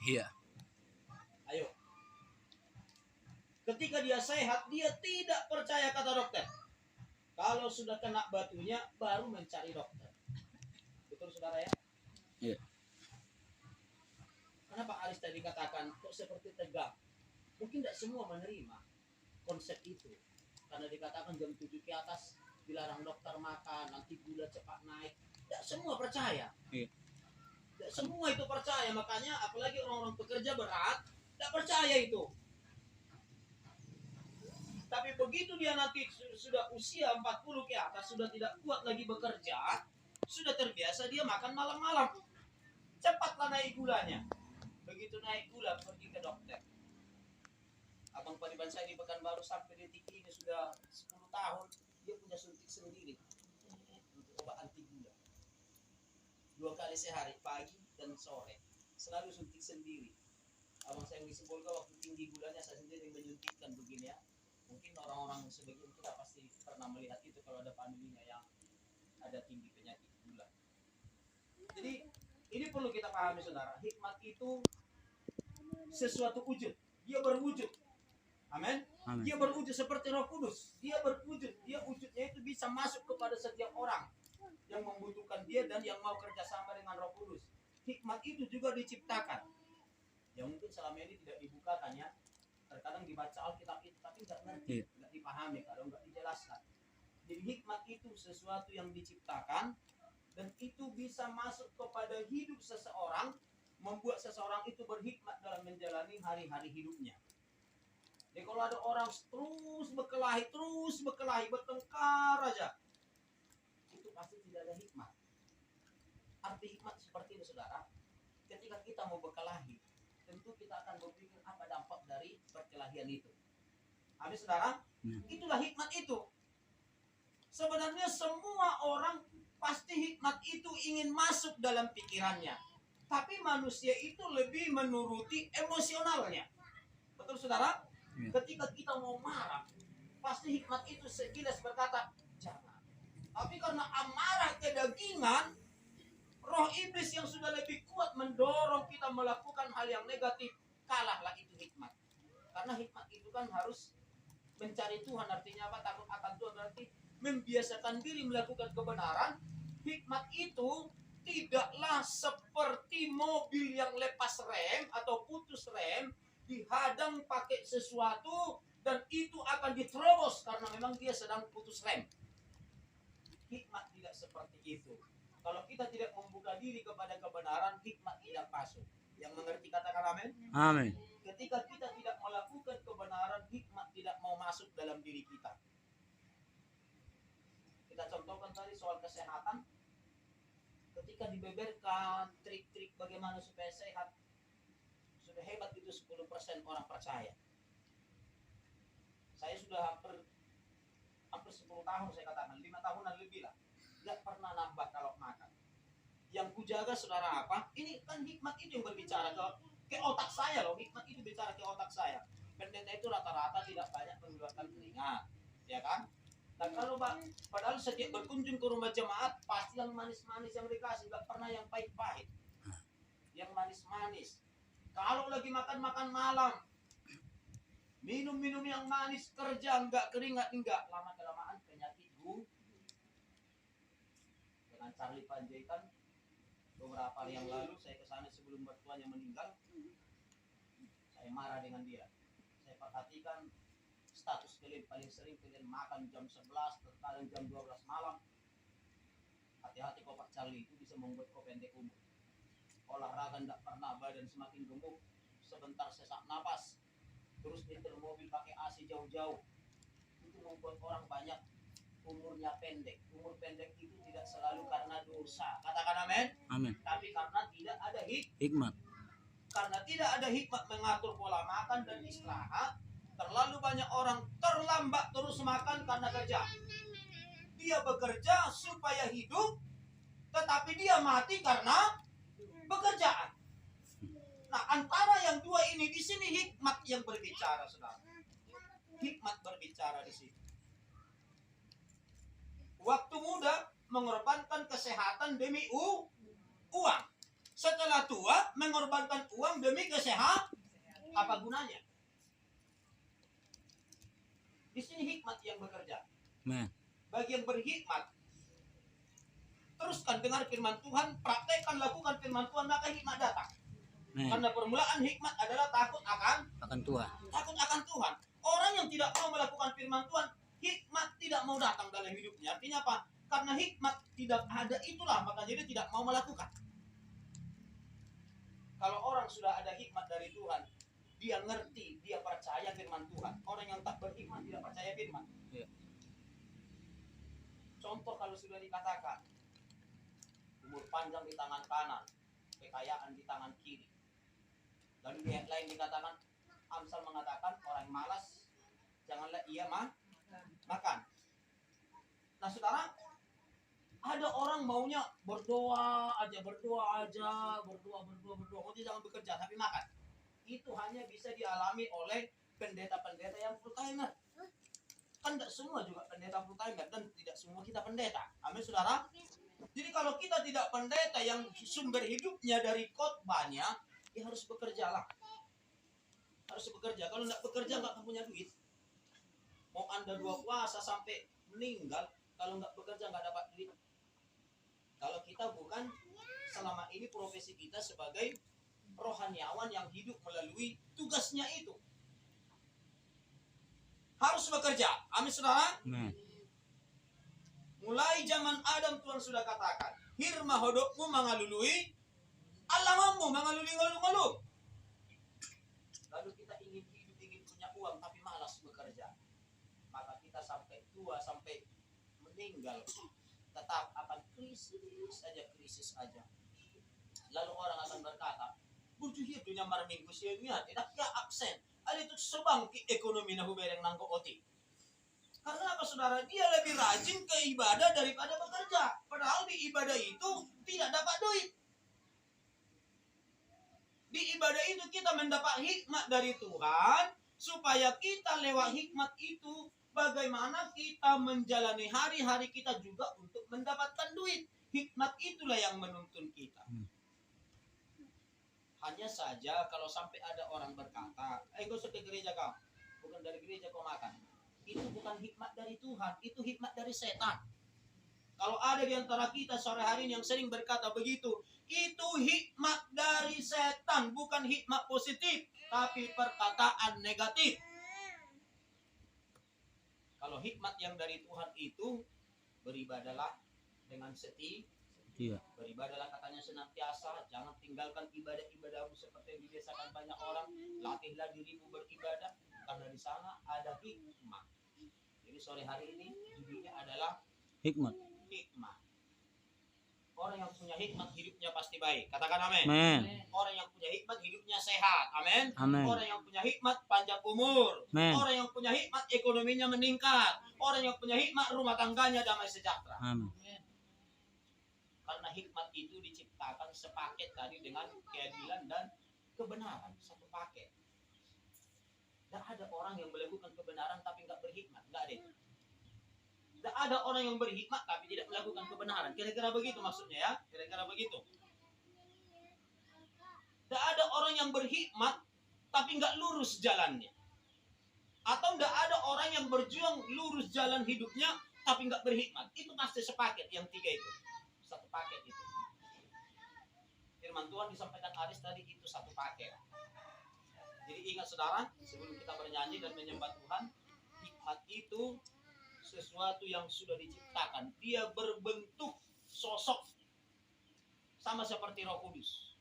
Iya. Ayo. Ketika dia sehat, dia tidak percaya kata dokter. Kalau sudah kena batunya, baru mencari dokter. Betul saudara ya? Iya. Kenapa Aris tadi katakan kok seperti tegang? Mungkin tidak semua menerima konsep itu. Karena dikatakan jam 7 ke atas dilarang dokter makan, nanti gula cepat naik. Tidak semua percaya. Iya. Tidak semua itu percaya. Makanya apalagi orang-orang pekerja berat, tidak percaya itu. Tapi begitu dia nanti sudah usia 40 ke atas, sudah tidak kuat lagi bekerja, sudah terbiasa dia makan malam-malam. Cepatlah naik gulanya. Begitu naik gula, pergi ke dokter. Abang Pariban saya di Pekanbaru sampai detik ini sudah 10 tahun, dia punya suntik sendiri untuk obat anti gula. 2 kali sehari, pagi dan sore. Selalu suntik sendiri. Abang saya yang di Sibolga waktu tinggi gulanya, saya sendiri menyuntikkan begini ya. Mungkin orang-orang sebagian kita pasti pernah melihat itu kalau ada familinya yang ada tinggi penyakit gula. Jadi ini perlu kita pahami saudara, hikmat itu sesuatu wujud, dia berwujud. Amin. Dia berwujud seperti Roh Kudus. Dia berwujud, dia wujudnya itu bisa masuk kepada setiap orang yang membutuhkan dia dan yang mau kerjasama dengan Roh Kudus. Hikmat itu juga diciptakan. Yang mungkin selama ini tidak dibukakan ya. Terkadang dibaca Alkitab itu tapi nggak ngerti, nggak dipahami kalau nggak dijelaskan. Jadi hikmat itu sesuatu yang diciptakan dan itu bisa masuk kepada hidup seseorang, membuat seseorang itu berhikmat dalam menjalani hari-hari hidupnya. Jadi kalau ada orang terus berkelahi, bertengkar aja, itu pasti tidak ada hikmat. Arti hikmat seperti ini saudara, ketika kita mau berkelahi, tentu kita akan berpikir apa dampak dari perkelahian itu. Amin saudara, itulah hikmat itu. Sebenarnya semua orang pasti hikmat itu ingin masuk dalam pikirannya. Tapi manusia itu lebih menuruti emosionalnya. Betul saudara? Ketika kita mau marah, pasti hikmat itu sekilas berkata, jangan. Tapi karena amarah kedagingan, roh iblis yang sudah lebih kuat mendorong kita melakukan hal yang negatif, kalahlah itu hikmat. Karena hikmat itu kan harus mencari Tuhan, artinya apa? Takut akan Tuhan berarti membiasakan diri melakukan kebenaran. Hikmat itu tidaklah seperti mobil yang lepas rem atau putus rem, dihadang pakai sesuatu dan itu akan diterobos karena memang dia sedang putus rem. Hikmat tidak seperti itu. Kalau kita tidak membuka diri kepada kebenaran, hikmat tidak masuk. Yang mengerti katakan amin? Amin. Ketika kita tidak melakukan kebenaran, hikmat tidak mau masuk dalam diri kita. Kita contohkan tadi soal kesehatan. Ketika dibeberkan trik-trik bagaimana supaya sehat, sudah hebat itu 10% orang percaya. Saya sudah hampir 10 tahun saya katakan, 5 tahunan lebih lah. Tidak pernah nambah kalau makan. Yang kujaga saudara apa? Ini kan hikmat itu yang berbicara ke otak saya loh. Hikmat itu bicara ke otak saya. Pendeta itu rata-rata tidak banyak mengeluarkan keringat, ya kan? Dan kalau padahal setiap berkunjung ke rumah jemaat pasti yang manis-manis yang dikasih, nggak pernah yang pahit-pahit, yang manis-manis. Kalau lagi makan malam, minum yang manis, kerja nggak keringat enggak, lama kelamaan penyakit dengan Charlie Panjaitan beberapa hari yang lalu saya kesana sebelum mertuanya meninggal. Saya marah dengan dia. Saya perhatikan status kalian paling sering kalian makan jam 11, terkadang jam 12 malam. Hati-hati kau Pak Charlie, itu bisa membuat kau pendek umur. Olahraga tidak pernah, badan semakin gemuk, sebentar sesak napas, terus nyetir mobil pakai AC jauh-jauh. Itu membuat orang banyak umurnya pendek. Umur pendek itu tidak selalu karena dosa. Katakan amin. Amin. Tapi karena tidak ada Hikmat. Karena tidak ada hikmat mengatur pola makan dan istirahat, terlalu banyak orang terlambat terus makan karena kerja. Dia bekerja supaya hidup, tetapi dia mati karena pekerjaan. Nah, antara yang dua ini di sini hikmat yang berbicara, saudara. Hikmat berbicara di sini. Waktu muda mengorbankan kesehatan demi uang. Setelah tua mengorbankan uang demi kesehatan, apa gunanya? Di sini hikmat yang bekerja. Bagi yang berhikmat, teruskan dengar firman Tuhan, praktekkan, lakukan firman Tuhan, maka hikmat datang. Karena permulaan hikmat adalah takut akan Tuhan. Takut akan Tuhan. Orang yang tidak mau melakukan firman Tuhan, hikmat tidak mau datang dalam hidupnya. Artinya apa? Karena hikmat tidak ada, itulah maka jadi tidak mau melakukan. Kalau orang sudah ada hikmat dari Tuhan, dia ngerti, dia percaya firman Tuhan. Orang yang tak berhikmat tidak percaya firman. Ya. Contoh kalau sudah dikatakan, umur panjang di tangan kanan, kekayaan di tangan kiri. Lalu di ayat lain dikatakan, Amsal mengatakan orang malas janganlah ia makan. Nah saudara, ada orang maunya berdoa aja, oh dia jangan bekerja tapi makan. Itu hanya bisa dialami oleh pendeta-pendeta yang full timer. Kan tidak semua juga pendeta full timer dan tidak semua kita pendeta. Amin saudara. Jadi kalau kita tidak pendeta yang sumber hidupnya dari khotbahnya, ya harus bekerja lah. Harus bekerja. Kalau tidak bekerja nggak akan punya duit. Mau Anda 2 puasa sampai meninggal, kalau nggak bekerja nggak dapat duit. Kalau kita bukan selama ini profesi kita sebagai rohaniawan yang hidup melalui tugasnya itu. Harus bekerja. Amin saudara. Mulai zaman Adam Tuhan sudah katakan, hirma hodokmu mangalului, alamamu mangalului ngalu-ngalu. Lalu kita ingin hidup, ingin punya uang, tapi malas bekerja. Maka kita sampai tua, sampai meninggal, tetap akan krisis aja. Lalu orang akan berkata, bujuh dunia marminggu siya tidak absen. Ada itu sebang ekonomi na hubereng nangko oti. Karena apa saudara? Dia lebih rajin ke ibadah daripada bekerja. Padahal di ibadah itu tidak dapat duit. Di ibadah itu kita mendapat hikmat dari Tuhan, supaya kita lewat hikmat itu bagaimana kita menjalani hari-hari kita juga untuk mendapatkan duit. Hikmat itulah yang menuntun kita. Hanya saja kalau sampai ada orang berkata, kau ke gereja kau, bukan dari gereja kau makan. Itu bukan hikmat dari Tuhan, itu hikmat dari setan. Kalau ada di antara kita sore hari ini yang sering berkata begitu, itu hikmat dari setan, bukan hikmat positif, tapi perkataan negatif. Kalau hikmat yang dari Tuhan itu, beribadalah dengan setia, beribadalah katanya senantiasa, jangan tinggalkan ibadah-ibadahmu seperti yang dibiasakan banyak orang, latihlah dirimu beribadah, karena di sana ada hikmat. Jadi sore hari ini judulnya adalah hikmat. Orang yang punya hikmat hidupnya pasti baik. Katakan amin. Orang yang punya hikmat hidupnya sehat. Amin. Orang yang punya hikmat panjang umur. Orang yang punya hikmat ekonominya meningkat. Orang yang punya hikmat rumah tangganya damai sejahtera. Karena hikmat itu diciptakan sepaket tadi dengan keadilan dan kebenaran, satu paket. Tidak ada orang yang melakukan kebenaran tapi nggak berhikmat, nggak ada. Tidak ada orang yang berhikmat tapi tidak melakukan kebenaran. Kira-kira begitu maksudnya ya, kira-kira begitu. Tidak ada orang yang berhikmat tapi nggak lurus jalannya. Atau tidak ada orang yang berjuang lurus jalan hidupnya tapi nggak berhikmat. Itu pasti sepaket yang tiga itu, satu paket itu. Firman Tuhan disampaikan Aris tadi itu satu paket. Jadi ingat saudara, sebelum kita bernyanyi dan menyembah Tuhan, hikmat itu sesuatu yang sudah diciptakan. Dia berbentuk sosok sama seperti Roh Kudus.